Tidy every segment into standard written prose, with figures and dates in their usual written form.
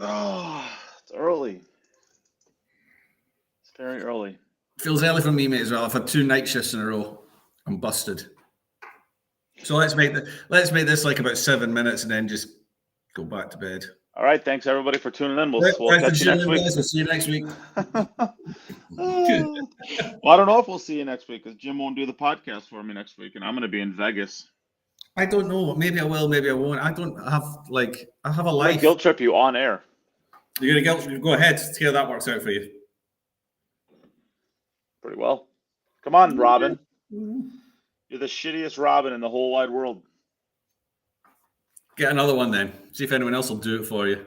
Oh, it's early. It's very early. Feels early for me, mate, as well. I've had 2 night shifts in a row. I'm busted. So let's make this like about 7 minutes and then just go back to bed. All right. Thanks everybody for tuning in. We'll catch you next week. We'll see you next week. Well, I don't know if we'll see you next week because Jim won't do the podcast for me next week, and I'm going to be in Vegas. I don't know. Maybe I will. Maybe I won't. I have a life. Guilt trip you on air. You're gonna guilt. Go ahead. See how that works out for you. Pretty well. Come on, Robin. You're the shittiest Robin in the whole wide world. Get another one then. See if anyone else will do it for you.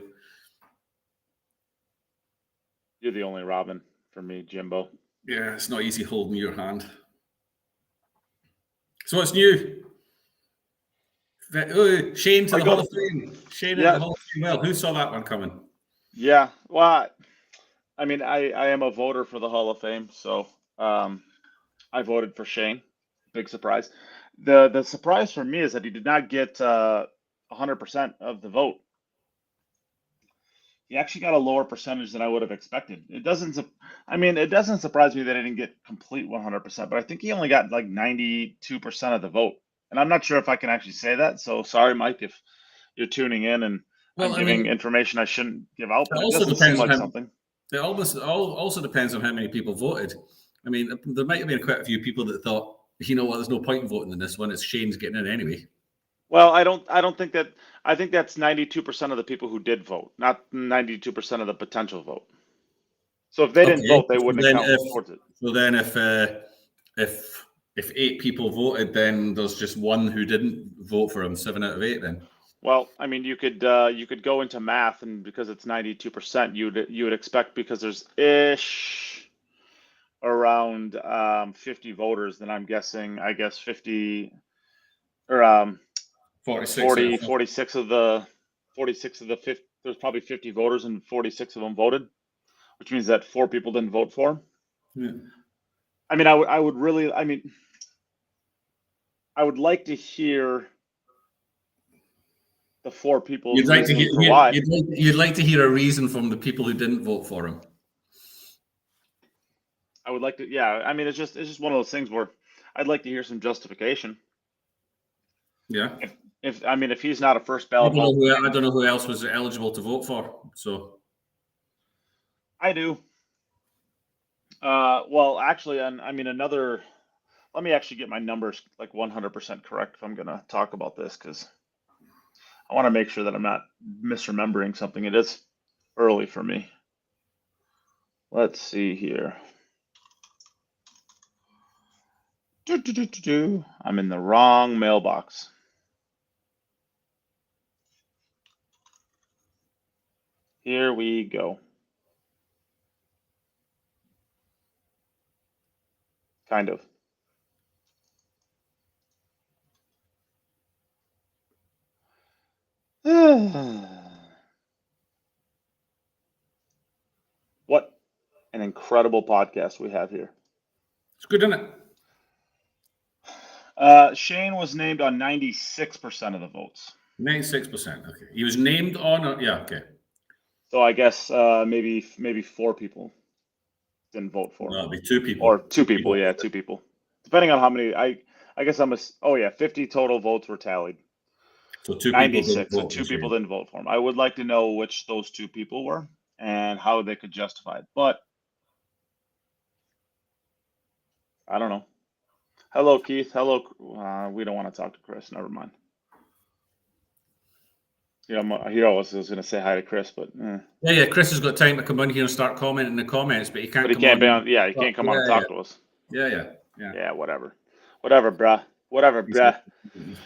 You're the only Robin for me, Jimbo. Yeah, it's not easy holding your hand. So what's new? Shane to the Hall of Fame. Shane at the Hall of Fame. Well, who saw that one coming? Yeah. Well, I mean, I am a voter for the Hall of Fame, so I voted for Shane. Big surprise. The surprise for me is that he did not get 100% of the vote. He actually got a lower percentage than I would have expected. It doesn't surprise me that he didn't get complete 100%, but I think he only got like 92% of the vote. And I'm not sure if I can actually say that. So sorry, Mike, if you're tuning in and I'm giving information I shouldn't give out. But it also depends on something. It also depends on how many people voted. I mean, there might have been quite a few people that thought, you know what, there's no point in voting in this one. It's Shane's getting in anyway. Well, I don't think that. I think that's 92% of the people who did vote, not 92% of the potential vote. So if they didn't vote, they wouldn't count towards it. So then, if 8 people voted, then there's just 1 who didn't vote for him. 7 out of 8, then. Well, I mean, you could go into math, and because it's 92%, you would expect, because there's around 50 voters, then I'm guessing, 50 or 46 of the 50. There's probably 50 voters, and 46 of them voted, which means that 4 people didn't vote for him. Yeah. I mean, I would like to hear the 4 people. You'd like to hear a reason from the people who didn't vote for him. I would like to. Yeah, I mean, it's just one of those things where I'd like to hear some justification. Yeah. If he's not a first ballot, I don't know who else was eligible to vote for. So I do. Well, actually, another. Let me actually get my numbers like 100% correct if I'm going to talk about this, because I want to make sure that I'm not misremembering something. It is early for me. Let's see here. I'm in the wrong mailbox. Here we go. Kind of. What an incredible podcast we have here. It's good, isn't it? Shane was named on 96% of the votes. 96%. Okay. He was named on. Yeah. Okay. So I guess maybe 4 people didn't vote for him. No, it'd be 2 people. Or 2 people. Yeah, 2 people. Depending on how many. I guess 50 total votes were tallied. So 2 96. So 2 people didn't vote for him. I would like to know which those 2 people were and how they could justify it. But I don't know. Hello, Keith. Hello. We don't want to talk to Chris. Never mind. Yeah, he always was going to say hi to Chris, but yeah. Chris has got time to come in here and start commenting in the comments, but he can't. But he can't be on. Yeah, he can't come on and talk to us. Yeah. Yeah, whatever, bruh.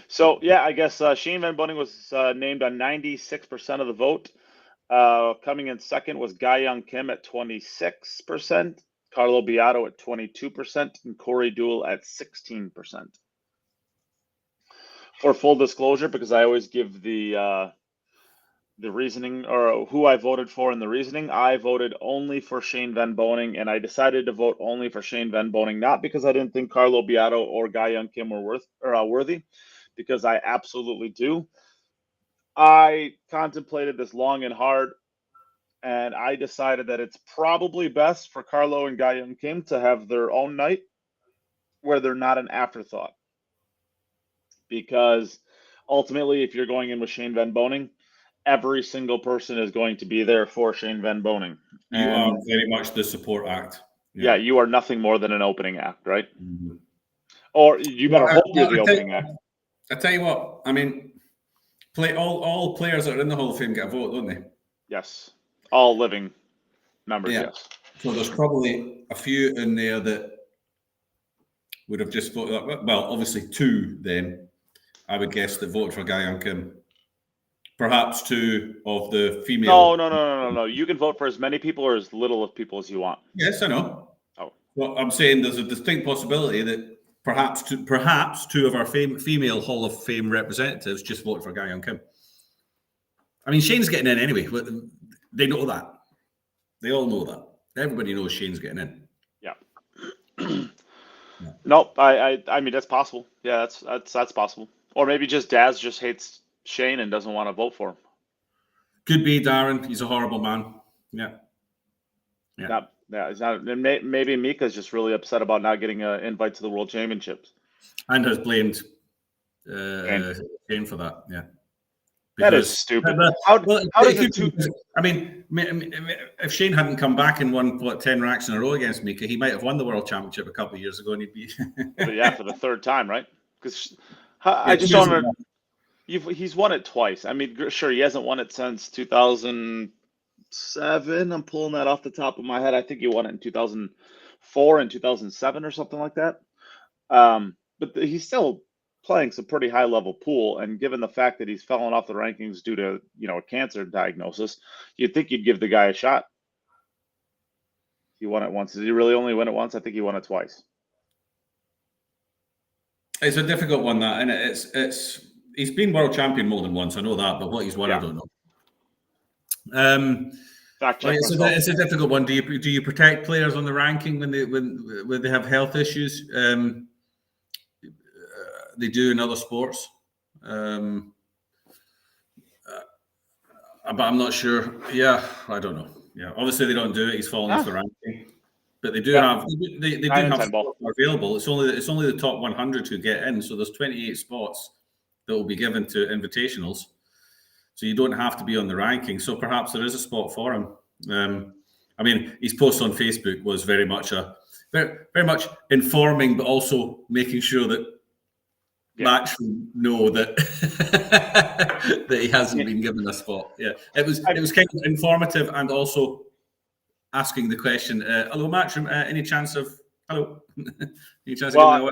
So yeah, I guess Shane Van Boening was named on 96% of the vote. Coming in second was Guy Young Kim at 26%, Carlo Beato at 22%, and Corey Deuel at 16%. For full disclosure, because I always give the reasoning, or who I voted for in the reasoning, I voted only for Shane Van Boening, and I decided to vote only for Shane Van Boening, not because I didn't think Carlo Beato or Guy Young Kim were worthy, because I absolutely do. I contemplated this long and hard. And I decided that it's probably best for Carlo and Guy Young Kim to have their own night where they're not an afterthought. Because ultimately, if you're going in with Shane Van Boening, every single person is going to be there for Shane Van Boening. You are very much the support act. Yeah, you are nothing more than an opening act, right? Mm-hmm. Or you better hope you're the opening act. I tell you what, I mean, all players that are in the Hall of Fame get a vote, don't they? Yes. All living members, yes. So there's probably a few in there that would have just voted. Well, obviously 2 then, I would guess, that voted for Guy Young Kim. Perhaps 2 of the female. No. You can vote for as many people or as little of people as you want. Yes, I know. Oh. Well, I'm saying there's a distinct possibility that perhaps 2 of our female Hall of Fame representatives just voted for Guy Young Kim. I mean, Shane's getting in anyway. They know that. They all know that. Everybody knows Shane's getting in. Yeah. Nope. I mean, that's possible. Yeah, that's possible. Or maybe just Daz just hates Shane and doesn't want to vote for him. Could be Darren. He's a horrible man. Yeah. He's not. Maybe Mika's just really upset about not getting an invite to the World Championships, and has blamed Shane for that. Yeah. That is stupid. How does it I mean, if Shane hadn't come back and won 10 racks in a row against Mika, he might have won the World Championship a couple of years ago, and he'd be. But yeah, for the 3rd time, right? Because I just don't know. He's won it twice. I mean, sure, he hasn't won it since 2007. I'm pulling that off the top of my head. I think he won it in 2004 and 2007 or something like that. But he's still playing some pretty high level pool, and given the fact that he's fallen off the rankings due to a cancer diagnosis, you'd think you'd give the guy a shot. He won it once. Did he really only win it once? I think he won it twice. It's a difficult one, that, and it's he's been world champion more than once. I know that, but what he's won, I don't know. It's a difficult one. Do you protect players on the ranking when they have health issues? They do in other sports, but I'm not sure. Yeah, I don't know. Yeah, obviously they don't do it. He's fallen off the ranking, but they do have they do have spots available. It's only the top 100 who get in. So there's 28 spots that will be given to invitationals. So you don't have to be on the ranking. So perhaps there is a spot for him. I mean, his post on Facebook was very much informing, but also making sure that Match know that that he hasn't been given a spot. Yeah, it was kind of informative and also asking the question. Hello, Matchroom. Any chance of hello? Any chance of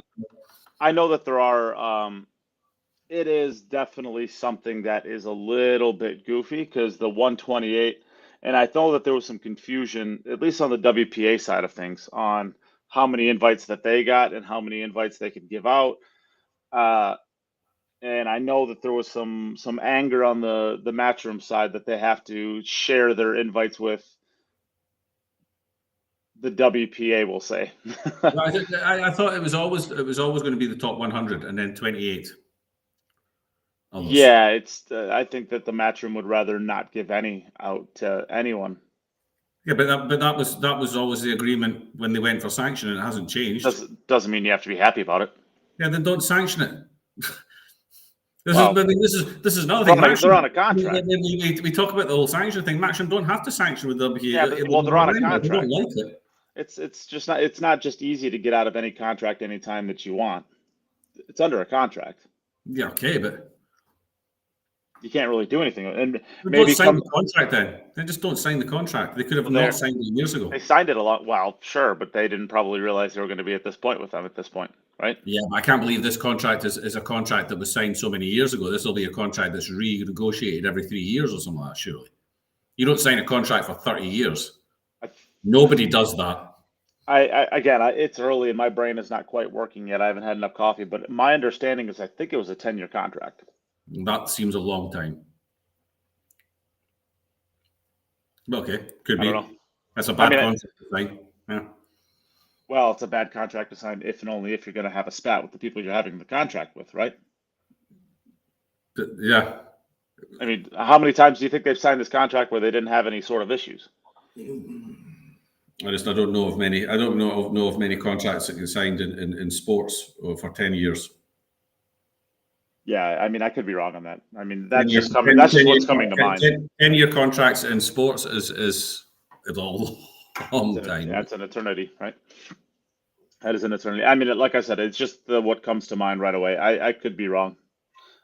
I know that there are. It is definitely something that is a little bit goofy because the 128, and I know that there was some confusion, at least on the WPA side of things, on how many invites that they got and how many invites they could give out. And I know that there was some anger on the Matchroom side that they have to share their invites with the WPA, we'll say. I thought it was always going to be the top 100 and then 28. Almost. Yeah, I think that the Matchroom would rather not give any out to anyone. Yeah, but that was always the agreement when they went for sanction, and it hasn't changed. Doesn't mean you have to be happy about it. Yeah, then don't sanction it. This is another thing. They're on a contract. We talk about the whole sanction thing. Matchroom don't have to sanction with WPA. Yeah, but, they're on a contract. They don't like it. It's not just easy to get out of any contract anytime that you want. It's under a contract. Yeah, okay, but you can't really do anything. And maybe sign the contract then. They just don't sign the contract. They could have not signed it years ago. They signed it a lot. Well, sure, but they didn't probably realize they were going to be at this point with them at this point, right? Yeah, I can't believe this contract is a contract that was signed so many years ago. This will be a contract that's renegotiated every 3 years or something like that, surely. You don't sign a contract for 30 years. Nobody does that. Again, it's early and my brain is not quite working yet. I haven't had enough coffee, but my understanding is I think it was a 10-year contract. That seems a long time. Okay, could be. That's a bad contract to sign. Yeah. Well, it's a bad contract to sign if and only if you're going to have a spat with the people you're having the contract with, right? Yeah. I mean, how many times do you think they've signed this contract where they didn't have any sort of issues? I don't know of many. I don't know of many contracts that get signed in sports for 10 years. Yeah, I mean, I could be wrong on that. I mean, that's just coming. That's just what's coming to mind. 10-year contracts in sports is a long time. Yeah, it's an eternity, right? That is an eternity. I mean, like I said, it's just what comes to mind right away. I could be wrong.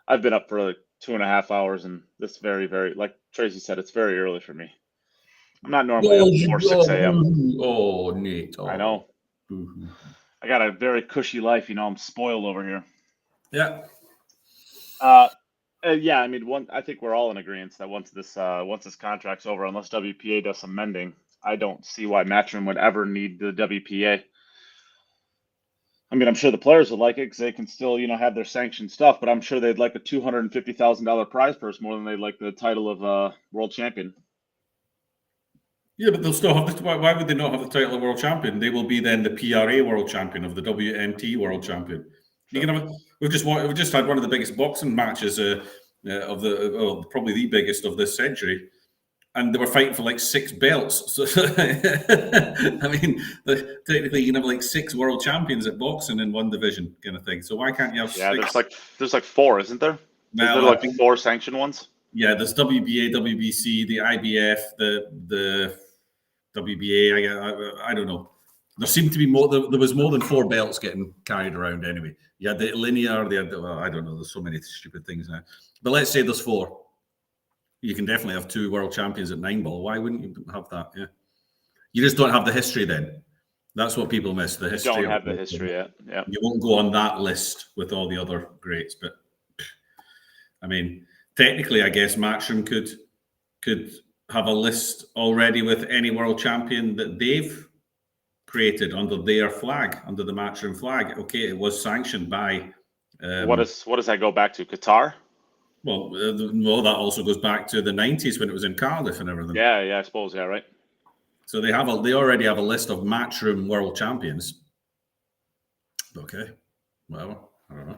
I've been up for like 2.5 hours, and this very, like Tracy said, it's very early for me. I'm not normally up before 6 a.m. Oh, Nate. Oh. I know. Mm-hmm. I got a very cushy life, I'm spoiled over here. Yeah. Yeah, I mean, I think we're all in agreement that once this contract's over, unless WPA does some mending, I don't see why Matchroom would ever need the WPA. I mean, I'm sure the players would like it because they can still, have their sanctioned stuff, but I'm sure they'd like a $250,000 prize purse more than they'd like the title of world champion. Yeah, but they'll still have why would they not have the title of world champion? They will be then the PRA world champion of the WNT world champion. Sure. You can we've just had one of the biggest boxing matches probably the biggest of this century, and they were fighting for like 6 belts. So I mean, technically you can have like 6 world champions at boxing in one division, kind of thing. So why can't you have? Yeah, 6? There's like 4, isn't there? There like 4 sanctioned ones. Yeah, there's WBA, WBC, the IBF, the WBA. I don't know. There seemed to be more. There was more than 4 belts getting carried around anyway. You had the linear. I don't know. There's so many stupid things now. But let's say there's 4. You can definitely have 2 world champions at 9-ball. Why wouldn't you have that? Yeah. You just don't have the history then. That's what people miss. The history. You don't have the history yet. Yeah. You won't go on that list with all the other greats. But I mean, technically, I guess Matchroom could have a list already with any world champion that they've created under their flag, under the Matchroom flag. Okay, it was sanctioned by. What does that go back to? Qatar? Well, that also goes back to the 90s when it was in Cardiff and everything. Yeah, I suppose. Yeah, right. So they already have a list of Matchroom world champions. Okay, well, I don't know.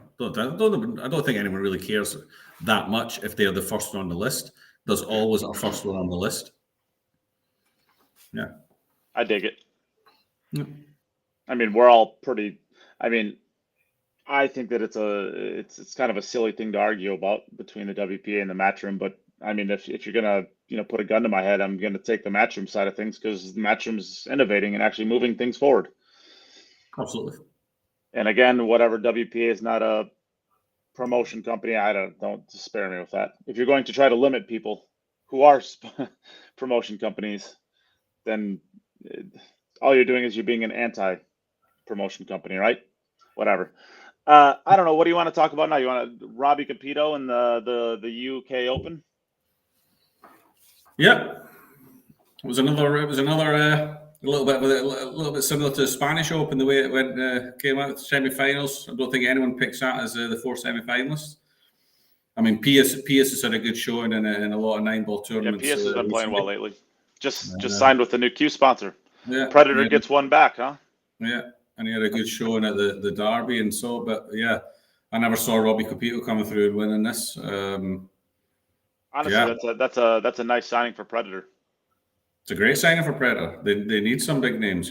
I don't think anyone really cares that much if they're the first one on the list. There's always a first one on the list. Yeah, I dig it. Yeah. I mean, we're all pretty. I mean, I think that it's kind of a silly thing to argue about between the WPA and the Matchroom. But I mean, if you're gonna put a gun to my head, I'm gonna take the Matchroom side of things because the Matchroom's innovating and actually moving things forward. Absolutely. And again, whatever WPA is not a promotion company, don't spare me with that. If you're going to try to limit people who are promotion companies, then all you're doing is you're being an anti-promotion company, right? Whatever. I don't know. What do you want to talk about now? You want Robbie Capito and the UK Open? Yeah, it was another a little bit similar to the Spanish Open, the way it went, came out with semi-finals. I don't think anyone picks that as the 4 semi-finalists. I mean, Pius has had a good showing in a lot of 9-ball tournaments. Yeah, Pius has been playing well lately. Just signed with the new Q sponsor. Yeah, Predator gets one back, huh? Yeah, and he had a good showing at the Derby and so. But yeah, I never saw Robbie Capito coming through and winning this. Honestly, that's a nice signing for Predator. It's a great signing for Predator. They need some big names,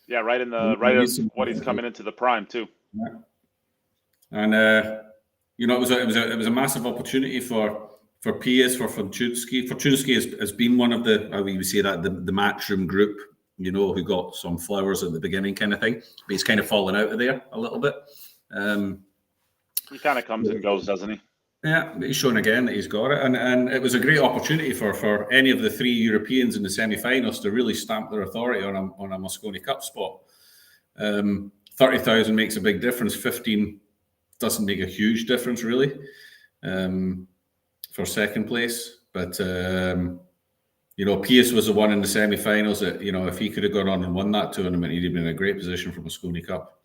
Yeah, right as what he's coming into the prime too. Yeah. And it was a massive opportunity for Pius, for Fortunski. Fortunski has been one of the, I would say that the Matchroom group, who got some flowers at the beginning kind of thing, but he's kind of fallen out of there a little bit. He kind of comes and goes, doesn't he? Yeah, but he's shown again that he's got it, and it was a great opportunity for any of the 3 Europeans in the semi-finals to really stamp their authority on a Mosconi Cup spot. 30,000 makes a big difference. 15 doesn't make a huge difference really for second place. But Pius was the one in the semi-finals that if he could have gone on and won that tournament, he'd have been in a great position for Mosconi Cup.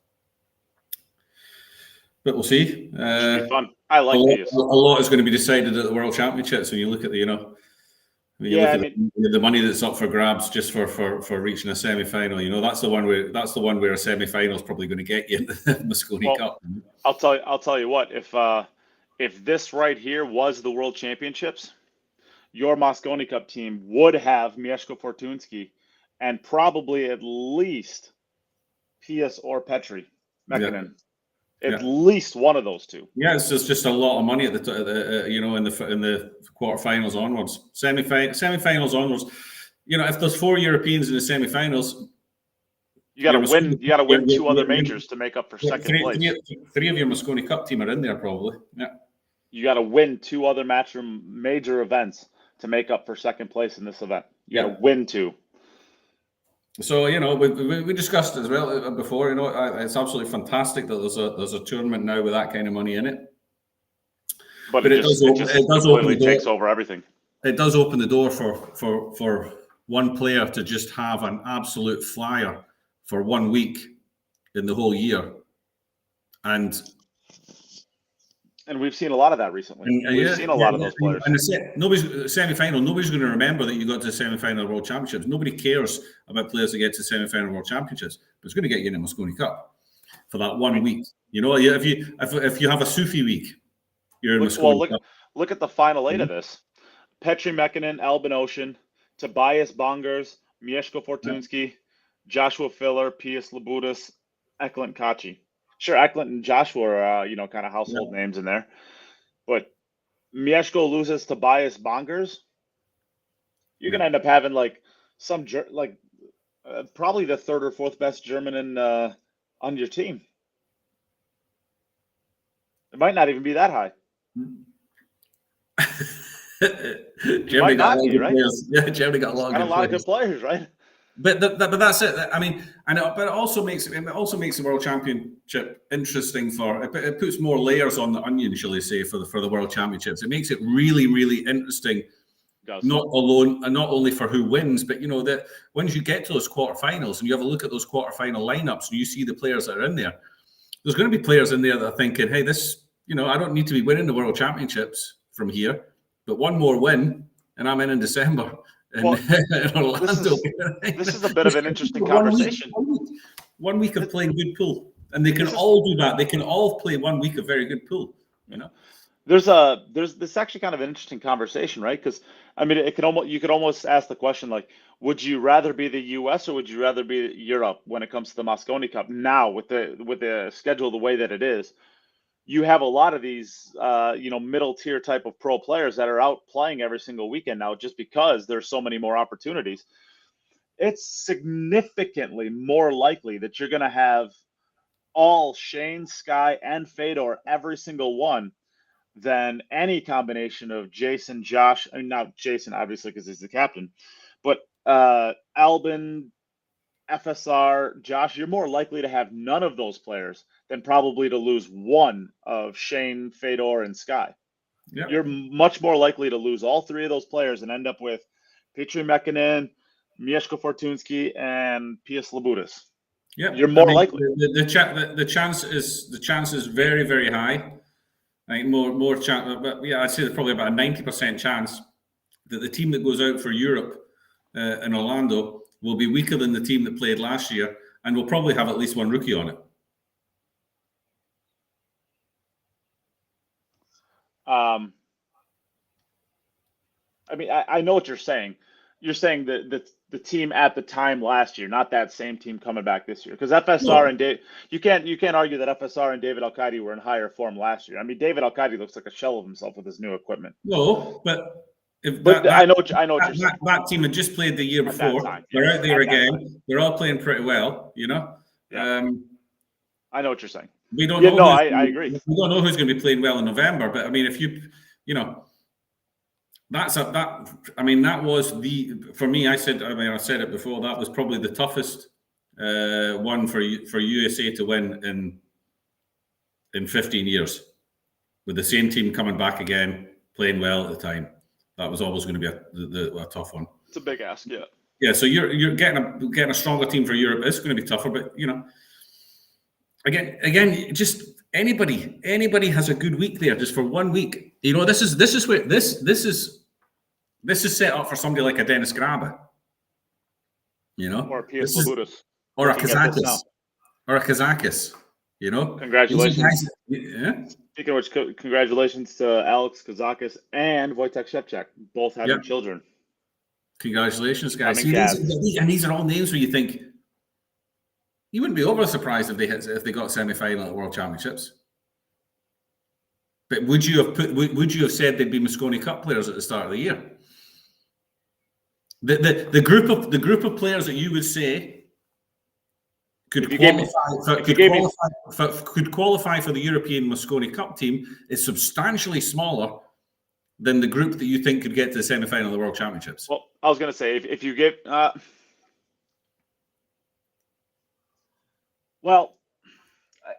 But we'll see. Should be fun. I like Pius. A lot is going to be decided at the World Championships when you look at the the money that's up for grabs just for reaching a semi-final. That's the one where a semi-final is probably going to get you in the Mosconi Cup. I'll tell you what, if if this right here was the World Championships, your Mosconi Cup team would have Mieszko Fortunski and probably at least Pius or Petri Mäkinen. At least one of those two. Yeah, it's just a lot of money at the in the quarterfinals onwards, semifinals onwards. If there's 4 Europeans in the semifinals, you got to win. You got to win 2 other majors to make up for second place. Three of your Mosconi Cup team are in there probably. Yeah. You got to win 2 other major events to make up for second place in this event. You got to win 2. So we discussed as well before. It's absolutely fantastic that there's a tournament now with that kind of money in it. But it does open the door. Takes over everything. It does open the door for one player to just have an absolute flyer for 1 week in the whole year, and we've seen a lot of that recently. We've seen a lot of those players. And semi-final. Nobody's going to remember that you got to the semi-final of World Championships. Nobody cares about players that get to the semi-final of World Championships, but it's going to get you in the Mosconi Cup for that 1 week. If you have a Sufi week, you're in Mosconi Cup. Look at the final 8 of this: Petri Mäkinen, Albin Ocean, Tobias Bongers, Mieszko Fortunski, Joshua Filler, Pius Labutis, Eklund Kachi. Sure, Eklund and Joshua are, kind of household names in there. But Mieszko loses Tobias Bongers. You're going to end up having, probably the 3rd or 4th best German on your team. It might not even be that high. Germany got a lot of right? players. Yeah, Germany got a lot of good players, right? But that's it. I mean, but it also makes the World Championship interesting it puts more layers on the onion, shall I say, for the World Championships. It makes it really, really interesting. Not only for who wins, but that once you get to those quarterfinals and you have a look at those quarterfinal lineups and you see the players that are in there, there's going to be players in there that are thinking, hey, this, I don't need to be winning the World Championships from here, but one more win and I'm in December. Well, this is a bit of an interesting conversation. 1 week of playing good pool, and they can all do that. They can all play 1 week of very good pool. There's this actually kind of an interesting conversation, right? Because I mean, you could almost ask the question like, would you rather be the U.S. or would you rather be Europe when it comes to the Mosconi Cup? Now with the schedule the way that it is, you have a lot of these, middle tier type of pro players that are out playing every single weekend now, just because there's so many more opportunities. It's significantly more likely that you're going to have all Shane, Sky, and Fedor, every single one, than any combination of Jason, Josh. I mean, not Jason, obviously, because he's the captain, but Albin, FSR, Josh. You're more likely to have none of those players than probably to lose one of Shane, Fedor, and Sky. Yep. You're much more likely to lose all 3 of those players and end up with Petri Mäkinen, Mieszko Fortunski, and Pius Labutis. Yeah, you're more likely. The chance is very, very high. I think more chance, but I'd say there's probably about a 90% chance that the team that goes out for Europe in Orlando will be weaker than the team that played last year, and will probably have at least one rookie on it. I mean, I know what you're saying. You're saying that the team at the time last year, not that same team coming back this year, because FSR and Dave, you can't argue that FSR and David Al-Qaedi were in higher form last year. I mean, David Al-Qaedi looks like a shell of himself with his new equipment. No, but I know what you're saying. That team had just played the year before. They're out there again. They're all playing pretty well, Yeah. I know what you're saying. We don't know. I agree. We don't know who's going to be playing well in November, but I mean, if that was for me. I said it before. That was probably the toughest one for USA to win in 15 years, with the same team coming back again, playing well at the time. That was always going to be a tough one. It's a big ask, yeah. Yeah, so you're getting a stronger team for Europe. It's going to be tougher, but again, just anybody has a good week there, just for 1 week. This is set up for somebody like a Dennis Graba. Or a Pius Labutis. Or a Kazakis. You know, Congratulations. Yeah. Speaking of which, congratulations to Alex Kazakis and Wojtek Szewczak, both having children. Congratulations, guys. See, these are all names where you think you wouldn't be overly surprised if they got semi-final at World Championships. But would you have said they'd be Mosconi Cup players at the start of the year? The group of players that you would say could qualify for the European Mosconi Cup team is substantially smaller than the group that you think could get to the semi-final of the World Championships. Well, I was going to say, if you get well,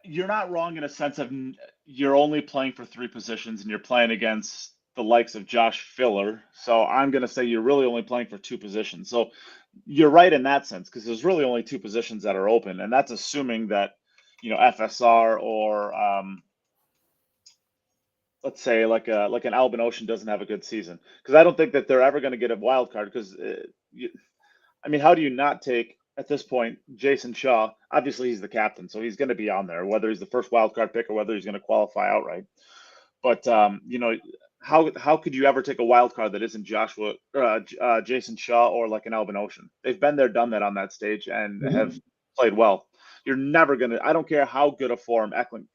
you're not wrong in a sense of you're only playing for 3 positions and you're playing against the likes of Josh Filler. So I'm going to say you're really only playing for 2 positions. So you're right in that sense, because there's really only 2 positions that are open. And that's assuming that, FSR or let's say like an Albin Ocean doesn't have a good season. Because I don't think that they're ever going to get a wild card. Because, how do you not take, at this point, Jason Shaw? Obviously, he's the captain, so he's going to be on there, whether he's the first wild card pick or whether he's going to qualify outright. But how could you ever take a wild card that isn't Jason Shaw or like an Albin Ocean? They've been there, done that on that stage, and have played well. You're never gonna. I don't care how good a form Eklund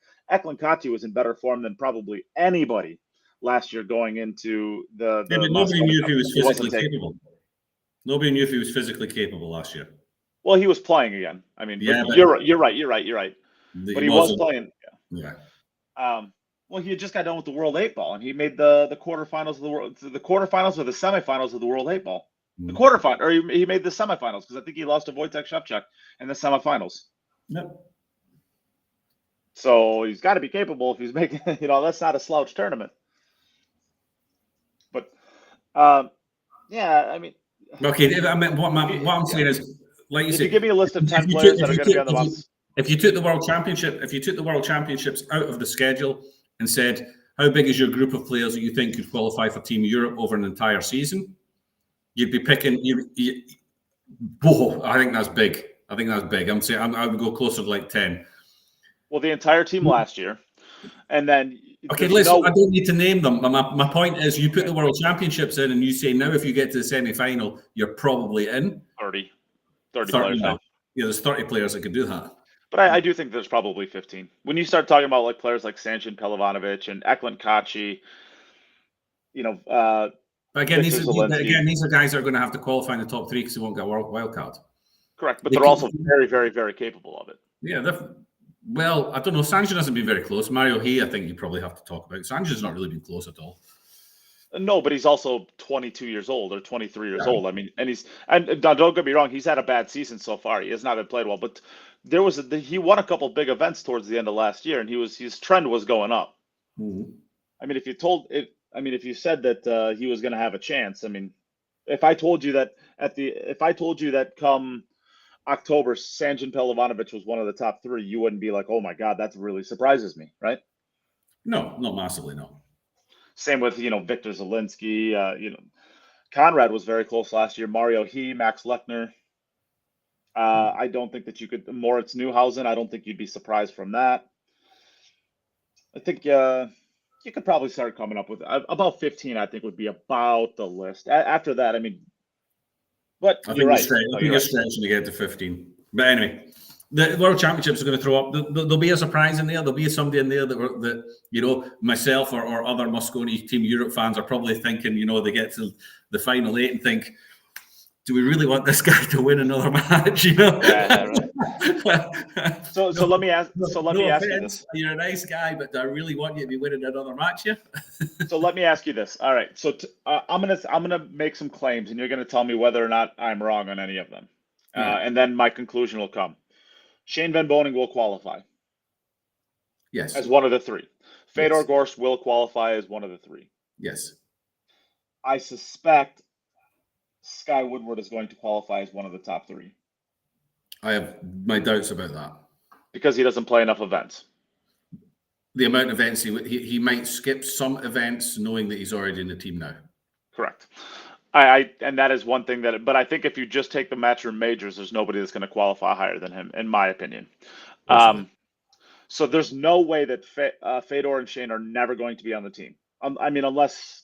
Kachi was in better form than probably anybody last year going into the. But nobody knew if he was physically capable. Nobody knew if he was physically capable last year. Well, he was playing again. You're right. But he was playing. Yeah. Well, he had just got done with the World 8 Ball, and he made the quarterfinals of the quarterfinals or the semifinals of the World 8 Ball. The quarterfinal, or he made the semifinals, because I think he lost to Wojtek Szewczak in the semifinals. Yep. So he's got to be capable if he's making. That's not a slouch tournament. But, yeah, Okay, what I'm saying is, like you said, if you give me a list of 10 players that are going to be on the bus. If you took the World Championships out of the schedule and said, how big is your group of players that you think could qualify for Team Europe over an entire season? You'd be picking. I think that's big. I'm saying I would go closer to like 10. Well, the entire team last year, and then. Okay, listen. I don't need to name them. My point is, you put the World Championships in, and you say now if you get to the semi-final, you're probably in. 30 players. Now. Yeah, there's 30 players that could do that. But I do think there's probably 15. When you start talking about like players like Sanjin Pelovanovic and Eklund Kachi, again, these are guys that are going to have to qualify in the top 3 because they won't get a wild card. Correct, but they're also very, very, very capable of it. Yeah, well, I don't know. Sanjin hasn't been very close. Mario Hay, I think you probably have to talk about. Sanjin's not really been close at all. No, but he's also 22 years old or 23 years old. And don't get me wrong, he's had a bad season so far. He has not been played well, but he won a couple big events towards the end of last year, and his trend was going up. Mm-hmm. If you said that he was going to have a chance, if I told you that come October, Sanjin Pelovanovic was one of the top 3, you wouldn't be like, oh my God, that really surprises me, right? No, not massively, no. Same with, Victor Zielinski, Conrad was very close last year. Mario He, Max Lechner. I don't think that you could, Moritz Neuhausen, I don't think you'd be surprised from that. I think you could probably start coming up with about 15, I think would be about the list. After that, but I think you're stretching to get to 15. But anyway, the World Championships are going to throw up. There'll be a surprise in there. There'll be somebody in there that myself or other Mosconi Team Europe fans are probably thinking, they get to the final 8 and think, do we really want this guy to win another match? Yeah, right. So let me ask you this. You're a nice guy, but do I really want you to be winning another match here? So let me ask you this. All right. So I'm gonna make some claims, and you're gonna tell me whether or not I'm wrong on any of them, and then my conclusion will come. Shane Van Boning will qualify. Yes. As one of the 3. Fedor Gorst will qualify as one of the 3. Yes. I suspect Sky Woodward is going to qualify as one of the top 3. I have my doubts about that. Because he doesn't play enough events. The amount of events he might skip some events knowing that he's already in the team now. Correct. And that is one thing but I think if you just take the Matchroom Majors, there's nobody that's going to qualify higher than him, in my opinion. So there's no way that Fedor and Shane are never going to be on the team. I mean, unless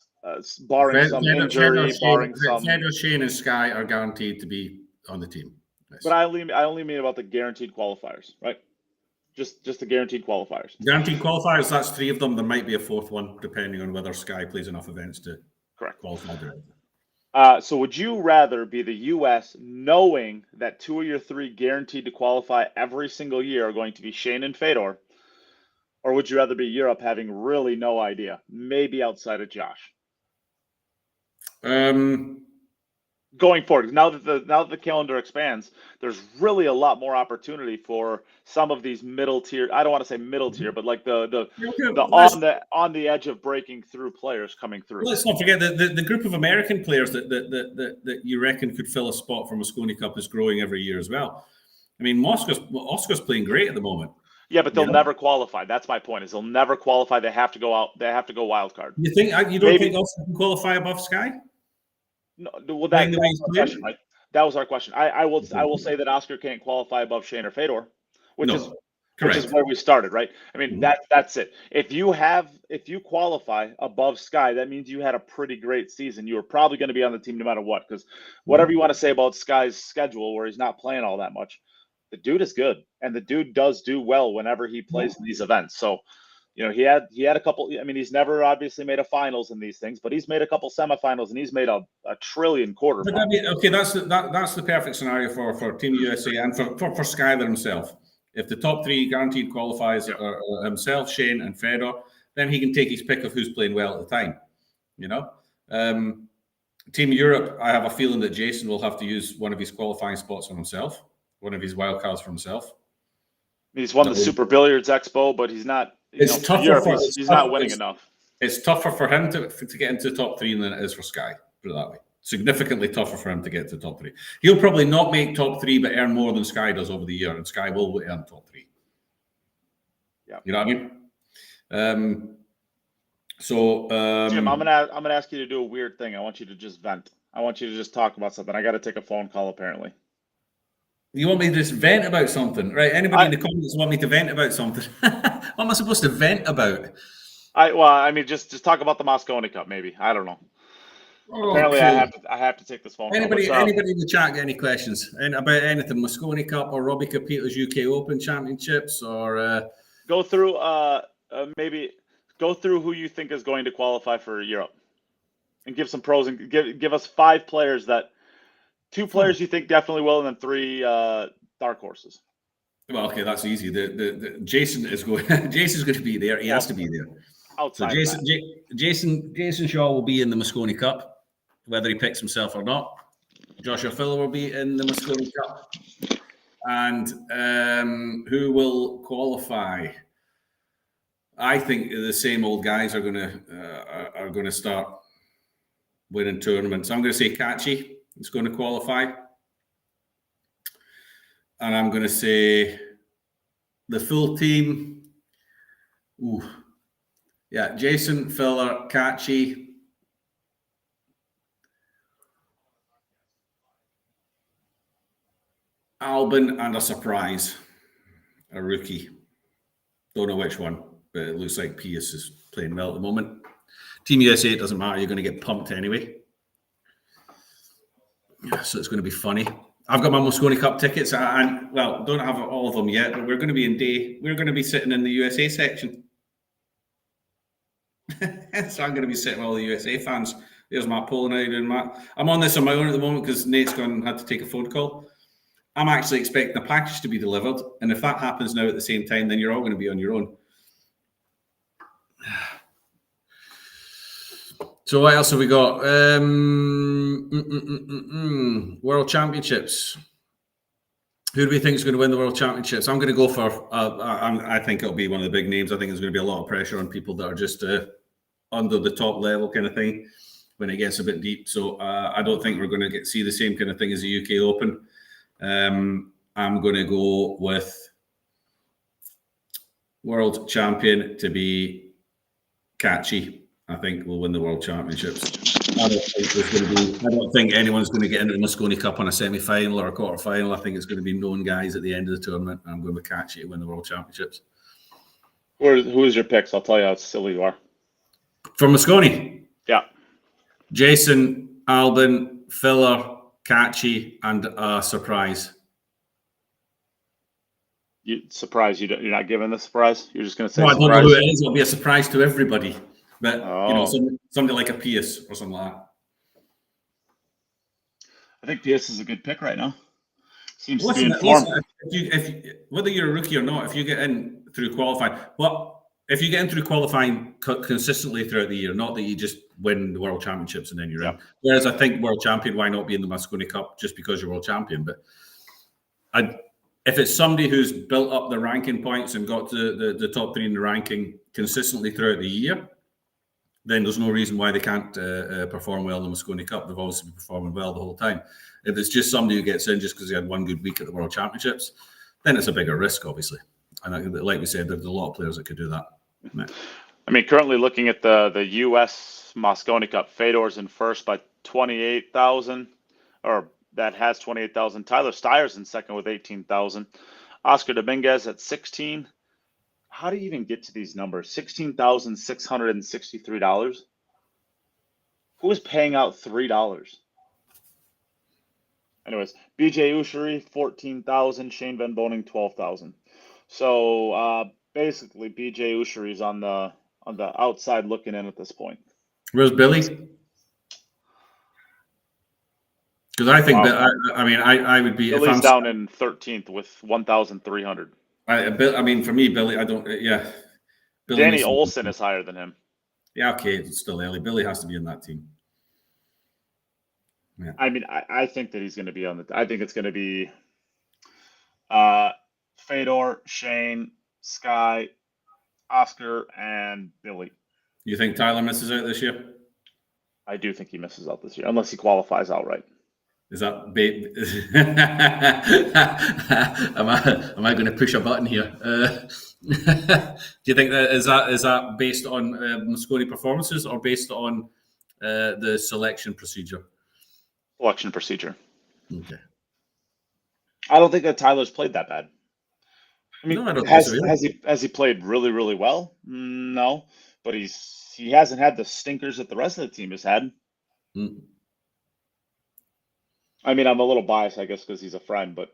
barring some injury, Fedor, Shane, and Sky are guaranteed to be on the team. Yes. But I only mean about the guaranteed qualifiers, right? Just the guaranteed qualifiers. Guaranteed qualifiers. That's 3 of them. There might be a 4th one, depending on whether Sky plays enough events to qualify directly. So would you rather be the U.S. knowing that 2 of your 3 guaranteed to qualify every single year are going to be Shane and Fedor, or would you rather be Europe having really no idea, maybe outside of Josh? Going forward, now that the calendar expands, there's really a lot more opportunity for some of these middle tier. I don't want to say middle tier, but like the on the edge of breaking through players coming through. Let's not forget the group of American players that you reckon could fill a spot for Mosconi Cup is growing every year as well. I mean, Oscar's playing great at the moment. Yeah, but they'll never qualify. That's my point. Is they'll never qualify. They have to go out. They have to go wild card. You don't think Oscar can qualify above Sky? No, well, that was our question, right? That was our question. I will say that Oscar can't qualify above Shane or Fedor, which is where we started, right? I mean, that's it. If you qualify above Sky, that means you had a pretty great season. You were probably going to be on the team no matter what, because whatever you want to say about Sky's schedule, where he's not playing all that much, the dude is good, and the dude does do well whenever he plays in these events. So, he had a couple. I mean, he's never obviously made a finals in these things, but he's made a couple semifinals, and he's made a trillion quarterfinals. Okay, that's the perfect scenario for Team USA and for Skyler himself. If the top 3 guaranteed qualifies are himself, Shane, and Fedor, then he can take his pick of who's playing well at the time. Team Europe, I have a feeling that Jason will have to use one of his qualifying spots on himself, one of his wild cards for himself. He's won the Super Billiards Expo, but he's not. He's not winning enough. It's tougher for him to get into the top 3 than it is for Sky. Put it that way. Significantly tougher for him to get to the top 3. He'll probably not make top 3, but earn more than Sky does over the year, and Sky will earn top 3. Yeah, you know what I mean. Jim, I'm gonna ask you to do a weird thing. I want you to just vent. I want you to just talk about something. I got to take a phone call apparently. You want me to just vent about something, right? Anybody in the comments want me to vent about something? What am I supposed to vent about? I mean, just talk about the Mosconi Cup, maybe. I don't know. Apparently, I have to take this phone call. Anybody in the chat got any questions about anything? Mosconi Cup or Robbie Capito's UK Open Championships, or go through who you think is going to qualify for Europe, and give some pros and give us 5 players that. 2 players you think definitely will, and then 3 dark horses. Well, okay, that's easy. The Jason is going. Jason's going to be there. He has to be there. Outside. So Jason Shaw will be in the Mosconi Cup, whether he picks himself or not. Joshua Filler will be in the Mosconi Cup, and who will qualify? I think the same old guys are going to start winning tournaments. I'm going to say Kachi is going to qualify. And I'm going to say the full team. Jason, Filler, Kachi. Albin, and a surprise. A rookie. Don't know which one, but it looks like Pius is playing well at the moment. Team USA, it doesn't matter. You're going to get pumped anyway. So it's going to be funny. I've got my Mosconi Cup tickets, and don't have all of them yet, but we're going to be we're going to be sitting in the USA section. So I'm going to be sitting with all the USA fans. There's my poll now. I'm on this on my own at the moment because Nate's had to take a phone call. I'm actually expecting a package to be delivered, and if that happens now at the same time, then you're all going to be on your own. So what else have we got? World Championships. Who do we think is going to win the World Championships? I'm going to go for. I think it'll be one of the big names. I think there's going to be a lot of pressure on people that are just under the top level kind of thing when it gets a bit deep. So I don't think we're going to see the same kind of thing as the UK Open. I'm going to go with world champion to be Kachi. I think we'll win the World Championships. I don't think anyone's going to get into the Mosconi Cup on a semi-final or a quarter-final. I think it's going to be known guys at the end of the tournament. I'm going with Kachi to win the World Championships. Who's your picks? I'll tell you how silly you are. For Mosconi? Yeah. Jason, Albin, Filler, Catchy, and a surprise. You're not giving the surprise? You're just going to say No, surprise? I don't know who it is. It'll be a surprise to everybody. But, somebody like a Pierce or something like that. I think Pierce is a good pick right now. Seems to be in form. Whether you're a rookie or not, if you get in through qualifying, if you get in through qualifying consistently throughout the year, not that you just win the World Championships and then you're in. Whereas I think World Champion, why not be in the Mosconi Cup just because you're World Champion? But if it's somebody who's built up the ranking points and got to the top 3 in the ranking consistently throughout the year, then there's no reason why they can't perform well in the Mosconi Cup. They've obviously been performing well the whole time. If it's just somebody who gets in just because they had one good week at the World Championships, then it's a bigger risk, obviously. And like we said, there's a lot of players that could do that. Yeah. I mean, currently looking at the U.S. Mosconi Cup, Fedor's in first by 28,000, or that has 28,000. Tyler Steyer's in second with 18,000. Oscar Dominguez at 16. How do you even get to these numbers? $16,663. Who is paying out $3? Anyways, BJ Ushery, 14,000. Shane Van Boning, 12,000. So basically, BJ Ushery's on the outside looking in at this point. Where's Billy? Because I think that I would be. Billy's down in 13th with 1,300. I mean, for me, Billy, I don't. Yeah. Billy Danny Olsen is higher than him. Yeah, okay, it's still early. Billy has to be in that team. Yeah. I mean, I think that he's going to be on the. I think it's going to be Fedor, Shane, Sky, Oscar, and Billy. You think Tyler misses out this year? I do think he misses out this year, unless he qualifies outright. Is that am I going to push a button here? Do you think that is that based on Mosconi performances or based on the selection procedure? Selection procedure. Okay. I don't think that Tyler's played that bad. I mean, no, I don't has he played really, really well? No, but he hasn't had the stinkers that the rest of the team has had. Mm. I mean, I'm a little biased, I guess, because he's a friend, but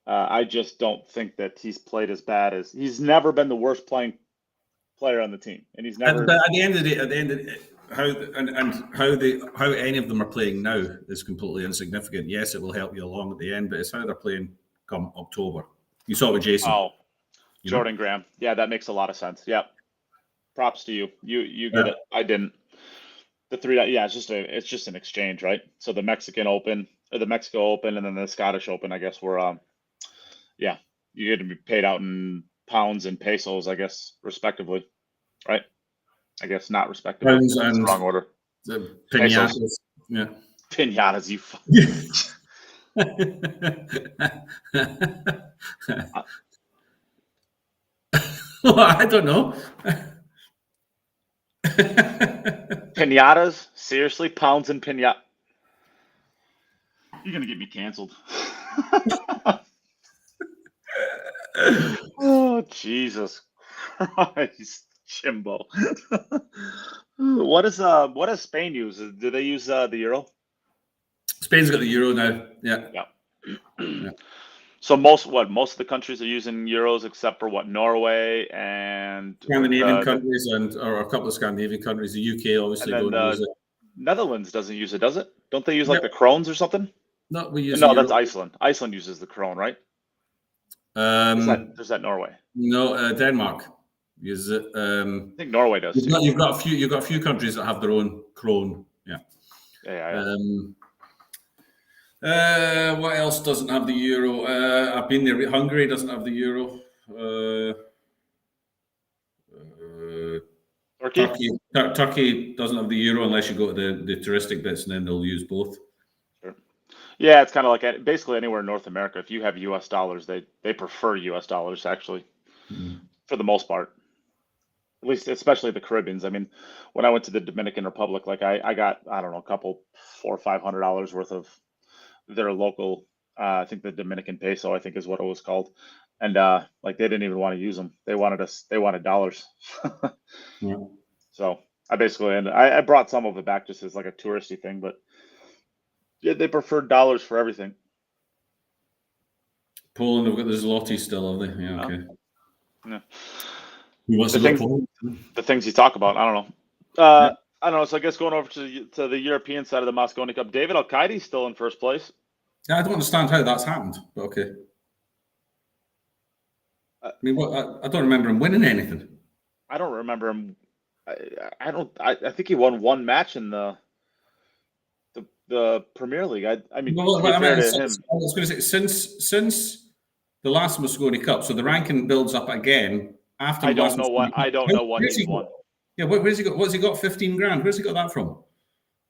I just don't think that he's played as bad as he's never been the worst playing player on the team, and he's never. But at the end of the day, how any of them are playing now is completely insignificant. Yes, it will help you along at the end, but it's how they're playing come October. You saw it with Jason. Oh, Jordan Graham. Yeah, that makes a lot of sense. Yeah, props to you. You get it. I didn't. The 3. Yeah, it's just an exchange, right? So the Mexican Open. Or the Mexico Open and then the Scottish Open, I guess, were, you get to be paid out in pounds and pesos, I guess, respectively, right? I guess not respectively. Pounds That's the wrong order. The pinatas, yeah. Pinatas, you Well, I don't know. Pinatas? Seriously? Pounds and pinata? You're going to get me canceled. Oh, Jesus Christ, Jimbo. What does Spain use? Do they use the euro? Spain's got the euro now. Yeah. Yeah. So most of the countries are using euros except for Norway and Scandinavian countries or a couple of Scandinavian countries. The UK obviously don't use it. Netherlands doesn't use it, does it? Don't they use like the krones or something? No, we use. No, that's Iceland. Iceland uses the krone, right? There's that Norway. No, Denmark uses it. I think Norway does. You've got a few countries that have their own krone. Yeah. Yeah. What else doesn't have the euro? I've been there. Hungary doesn't have the euro. Turkey doesn't have the euro unless you go to the touristic bits, and then they'll use both. Sure. Yeah, it's kind of like basically anywhere in North America. If you have U.S. dollars, they prefer U.S. dollars actually, for the most part. At least, especially the Caribbeans. I mean, when I went to the Dominican Republic, like I got, I don't know, a couple $400 or $500 worth of their local. I think the Dominican peso, I think, is what it was called. and like they didn't even want to use them. They wanted dollars. Yeah. So I basically, and I brought some of it back just as like a touristy thing, but yeah, they preferred dollars for everything. Poland have got the zloty still, have they? Yeah, okay. Yeah. Who wants to go Poland? The things you talk about, I don't know. Yeah. I don't know. So I guess going over to the European side of the Mosconi Cup, David Al-Qaeda is still in first place. Yeah, I don't understand how that's happened, but okay. I mean, I don't remember him winning anything. I don't remember him. I think he won one match in the Premier League. I mean, well, to be fair to him, I was going to say since the last Mosconi Cup, so the ranking builds up again after. I don't know what he's won. Yeah, where's he got? What's he got? 15 grand. Where's he got that from?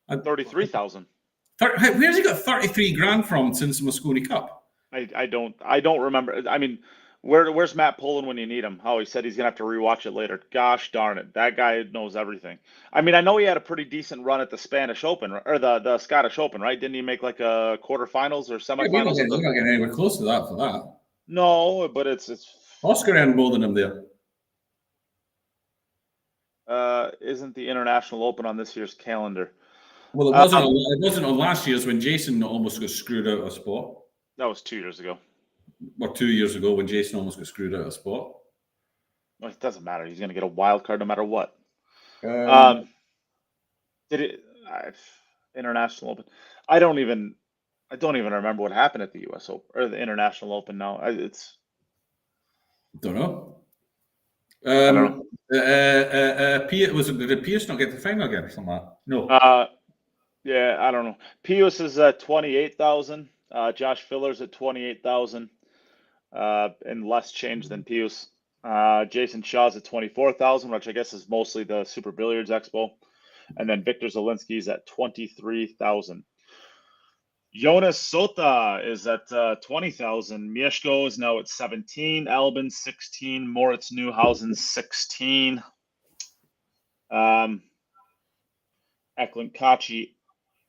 33,000. Where's he got 33 grand from since the Mosconi Cup? I don't remember. I mean, where's Matt Poland when you need him? Oh, he said he's gonna have to rewatch it later. Gosh darn it, that guy knows everything. I mean, I know he had a pretty decent run at the Spanish Open or the Scottish Open, right? Didn't he make like a quarterfinals or semifinals? We're not getting anywhere close to that for that. No, but it's Oscar earned more than him there. Isn't the International Open on this year's calendar? Well, it wasn't. It wasn't on last year's when Jason almost got screwed out of a spot. That was 2 years ago. Or 2 years ago when Jason almost got screwed out of a spot. Well, it doesn't matter. He's going to get a wild card no matter what. Did it? International Open. I don't even remember what happened at the U.S. Open or the International Open now. Don't know. I don't know. Did Pierce not get the final again or something like that? No. Yeah, I don't know. Pius is at 28,000. Josh Filler's at 28,000. And less change than Pius. Jason Shaw's at 24,000, which I guess is mostly the Super Billiards Expo. And then Victor Zielinski's at 23,000. Jonas Sota is at 20,000. Mieszko is now at 17. Albin 16. Moritz Neuhausen 16. Eklund Kachi,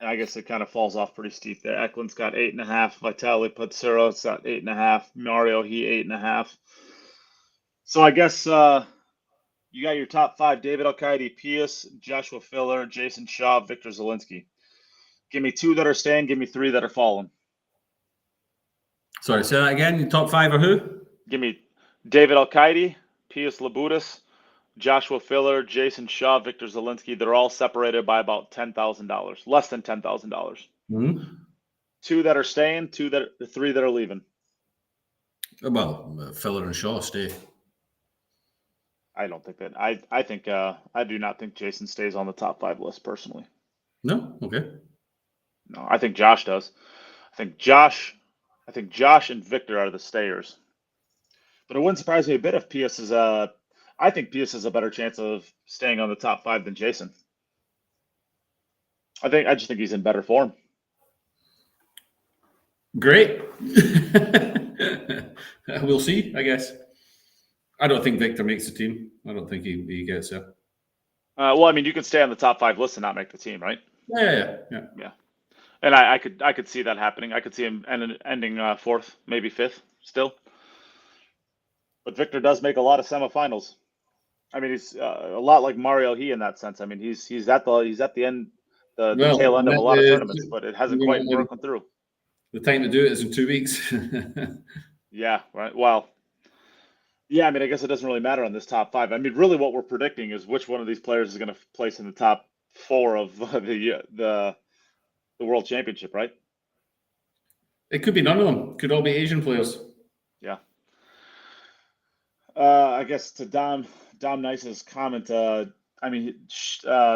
I guess it kind of falls off pretty steep there. Eklund's got 8.5. Vitaly Patsuro's got 8.5. Mario, he 8.5. So I guess you got your top 5: David Al-Qaeda, Pius, Joshua Filler, Jason Shaw, Victor Zielinski. Give me 2 that are staying. Give me 3 that are falling. Sorry, say that again. Your top 5 are who? Give me David Al-Qaeda, Pius Labutis, Joshua Filler, Jason Shaw, Victor Zielinski. They're all separated by about $10,000, less than $10,000. Mm-hmm. 2 that are staying, 3 that are leaving. Well, Filler and Shaw stay. I don't think that. I do not think Jason stays on the top 5 list personally. No, okay. No, I think Josh does. I think Josh and Victor are the stayers. But it wouldn't surprise me a bit if Pius is I think Pius has a better chance of staying on the top 5 than Jason. I just think he's in better form. Great. We'll see, I guess. I don't think Victor makes the team. I don't think he gets there. Well, I mean, you could stay on the top 5 list and not make the team, right? Yeah. And I could see that happening. I could see him ending 4th, maybe 5th still. But Victor does make a lot of semifinals. I mean, he's a lot like Mario He in that sense. I mean, he's at the end, the tail end of a lot of tournaments, but it hasn't quite broken through. The time to do it is in 2 weeks. Yeah, right. Well, yeah, I mean, I guess it doesn't really matter on this top 5. I mean, really what we're predicting is which one of these players is going to place in the top 4 of the World Championship, right? It could be none of them. Could all be Asian players. Yeah. I guess to Dom Nice's comment, I mean,